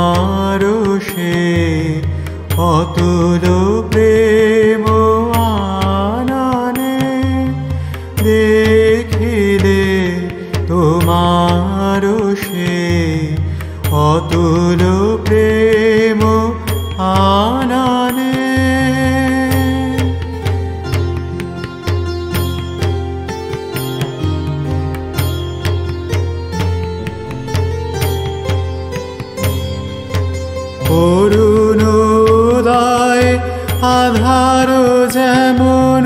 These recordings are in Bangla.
তোমার সে অতুল প্রেম আননে দেখিলে তোমার সে অতুল প্রেম আননে। অরুণোদয় আধার যেমন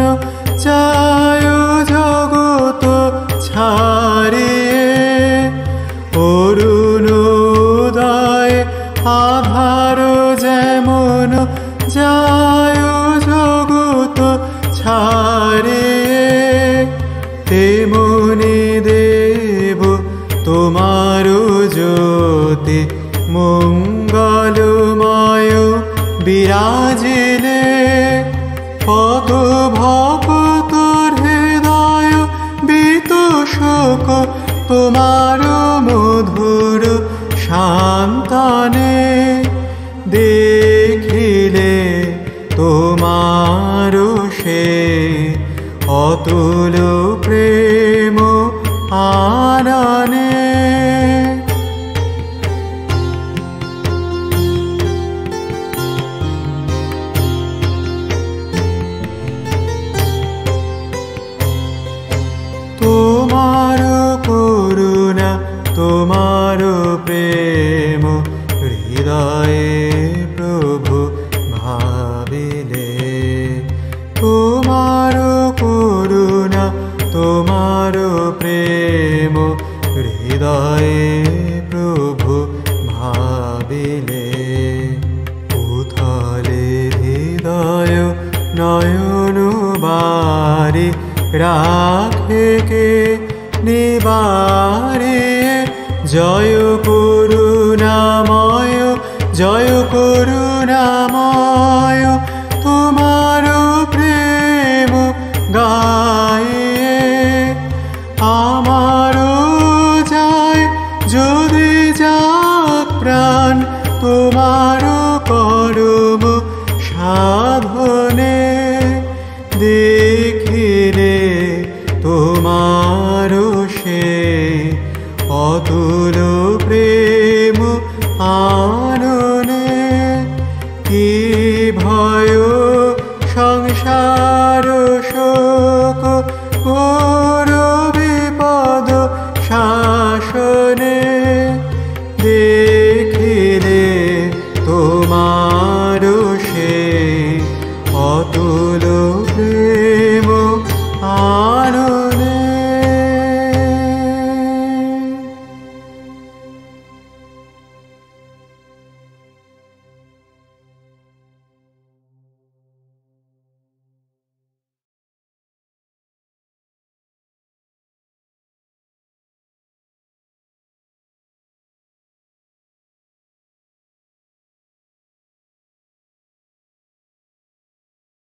চায় জগত ছাড়িয়ে, অরুণোদয় আধার যেমন যায় জগত ছাড়িয়ে, তেমনি দেব তোমার জ্যোতি মঙ্গলময় বিরাজিলে। কত ভক্তর হৃদয় বিতোষক তোমার মধুর শান্তনে দেখিলে তোমার সে অতুল প্রেম আননে। তোমার করুণা তোমার প্রেম হৃদয়ে প্রভু ভাবিলে, তোমার করুণা তোমার প্রেম হৃদয়ে প্রভু ভাবিলে। উথলে হৃদয় নয়ন বারে রাখে কে নিবারে, জয় করুণাময় জয় করুণাময় তোমার প্রেম গায়ে। আমারও যায় যদি যাক প্রাণ তোমার করম সাধনে, দেখিলে তোমার সে অতুল প্রেম আননে।